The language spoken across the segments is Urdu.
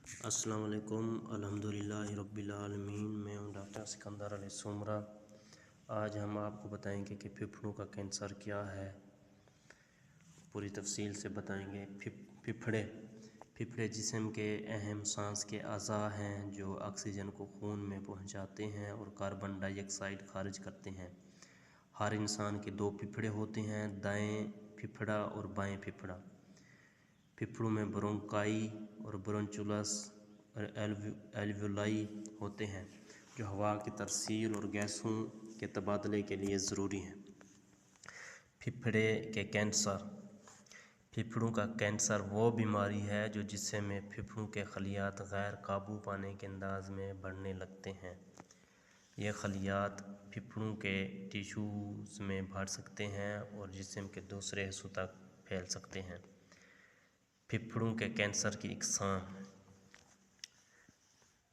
السلام علیکم، الحمدللہ رب العالمین۔ میں ہوں ڈاکٹر سکندر علی سومرا۔ آج ہم آپ کو بتائیں گے کہ پھیپھڑوں کا کینسر کیا ہے، پوری تفصیل سے بتائیں گے۔ پھیپھڑے جسم کے اہم سانس کے اعضاء ہیں جو آکسیجن کو خون میں پہنچاتے ہیں اور کاربن ڈائی آکسائیڈ خارج کرتے ہیں۔ ہر انسان کے 2 پھیپھڑے ہوتے ہیں، دائیں پھیپھڑا اور بائیں پھیپھڑا۔ پھیپھڑوں میں برونکائی اور برونچولس اور ایلویولائی ہوتے ہیں جو ہوا کی ترسیل اور گیسوں کے تبادلے کے لیے ضروری ہیں۔ پھیپھڑے کے کینسر۔ پھیپھڑوں کا کینسر وہ بیماری ہے جو جسم میں پھیپھڑوں کے خلیات غیر قابو پانے کے انداز میں بڑھنے لگتے ہیں۔ یہ خلیات پھیپھڑوں کے ٹیشوز میں بڑھ سکتے ہیں اور جسم کے دوسرے حصوں تک پھیل سکتے ہیں۔ پھیپھڑوں کے کینسر کی اقسام: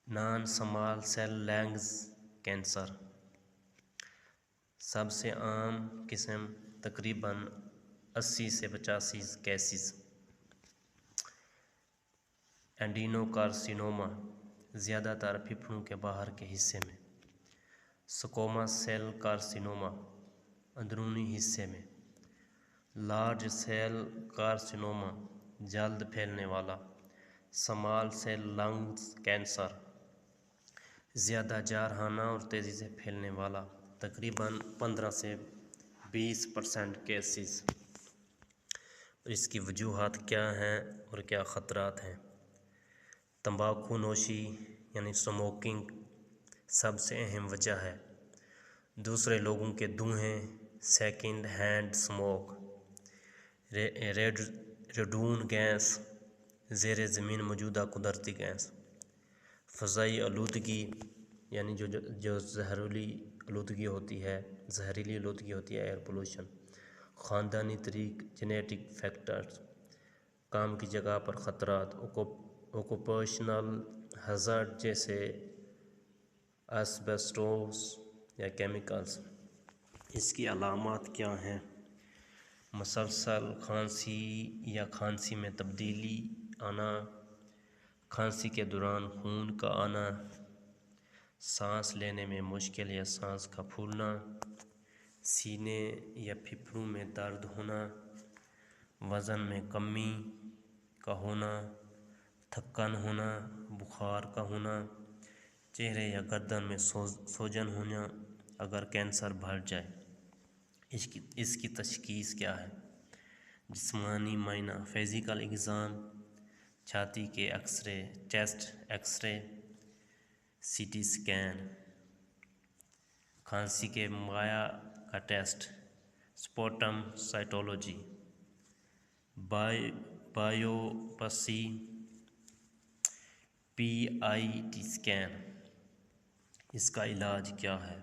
non small cell lungs cancer سب سے عام قسم، تقریباً 80 سے 85 کیسز۔ اینڈینوکارسینوما زیادہ تر پھیپھڑوں کے باہر کے حصے میں۔ سکوما سیل کارسینوما اندرونی حصے میں۔ لارج سیل کارسینوما جلد پھیلنے والا۔ سمال سیل لنگز کینسر زیادہ جارحانہ اور تیزی سے پھیلنے والا، تقریباً 15 سے 20% کیسز۔ اس کی وجوہات کیا ہیں اور کیا خطرات ہیں؟ تمباکو نوشی یعنی سموکنگ سب سے اہم وجہ ہے۔ دوسرے لوگوں کے دھوئیں، سیکنڈ ہینڈ سموک، ریڈون گیس، زیر زمین موجود قدرتی گیس، فضائی آلودگی یعنی جو زہریلی آلودگی ہوتی ہے ایئر پولوشن، خاندانی طریق جینیٹک فیکٹرز، کام کی جگہ پر خطرات، اوکوپیشنل ہیزارڈ جیسے ایسبیسٹوس یا کیمیکلز۔ اس کی علامات کیا ہیں؟ مسلسل کھانسی یا کھانسی میں تبدیلی آنا، کھانسی کے دوران خون کا آنا، سانس لینے میں مشکل یا سانس کا پھولنا، سینے یا پھیپھڑوں میں درد ہونا، وزن میں کمی کا ہونا، تھکن ہونا، بخار کا ہونا، چہرے یا گردن میں سوجن ہونا اگر کینسر بڑھ جائے۔ اس کی تشخیص کیا ہے؟ جسمانی معائنہ، فزیکل ایگزام، چھاتی کے X ray, chest X ray, C T scan, کھانسی کے مائع کا test, sputum cytology, biopsy, P I T scan. اس کا علاج کیا ہے؟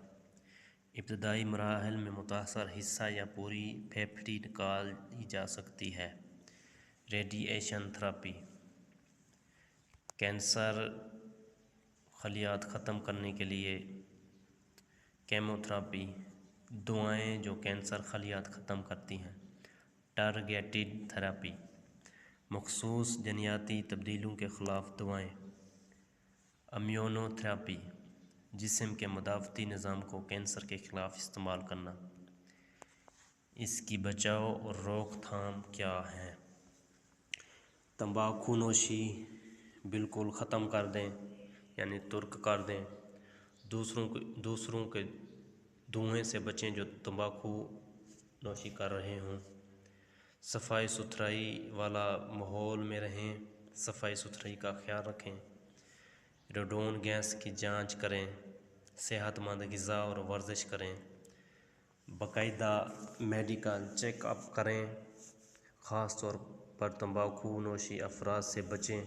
ابتدائی مراحل میں متاثرہ حصہ یا پوری پھیپھڑی نکال لی جا سکتی ہے۔ ریڈیشن تھراپی، کینسر خلیات ختم کرنے کے لیے کیمو تھراپی، دوائیں جو کینسر خلیات ختم کرتی ہیں۔ ٹارگیٹڈ تھراپی، مخصوص جینیاتی تبدیلیوں کے خلاف دوائیں۔ امیونو تھراپی، جسم کے مدافعتی نظام کو کینسر کے خلاف استعمال کرنا۔ اس کی بچاؤ اور روک تھام کیا ہے؟ تمباکو نوشی بالکل ختم کر دیں یعنی ترک کر دیں۔ دوسروں کے دھوئیں سے بچیں جو تمباکو نوشی کر رہے ہوں۔ صفائی ستھرائی والا ماحول میں رہیں، صفائی ستھرائی کا خیال رکھیں۔ ریڈون گیس کی جانچ کریں، صحت مند غذا اور ورزش کریں، باقاعدہ میڈیکل چیک اپ کریں، خاص طور پر تمباکو نوشی افراد سے بچیں۔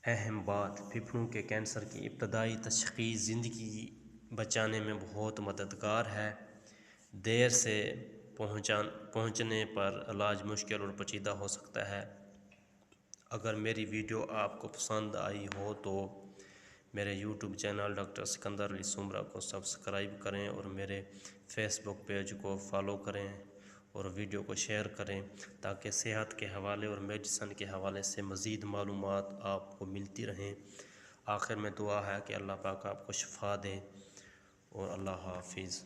اہم بات، پھیپھڑوں کے کینسر کی ابتدائی تشخیص زندگی بچانے میں بہت مددگار ہے۔ دیر سے پہنچنے پر علاج مشکل اور پیچیدہ ہو سکتا ہے۔ اگر میری ویڈیو آپ کو پسند آئی ہو تو میرے یوٹیوب چینل ڈاکٹر سکندر علی سومرا کو سبسکرائب کریں اور میرے فیس بک پیج کو فالو کریں اور ویڈیو کو شیئر کریں تاکہ صحت کے حوالے اور میڈیسن کے حوالے سے مزید معلومات آپ کو ملتی رہیں۔ آخر میں دعا ہے کہ اللہ پاک آپ کو شفا دے، اور اللہ حافظ۔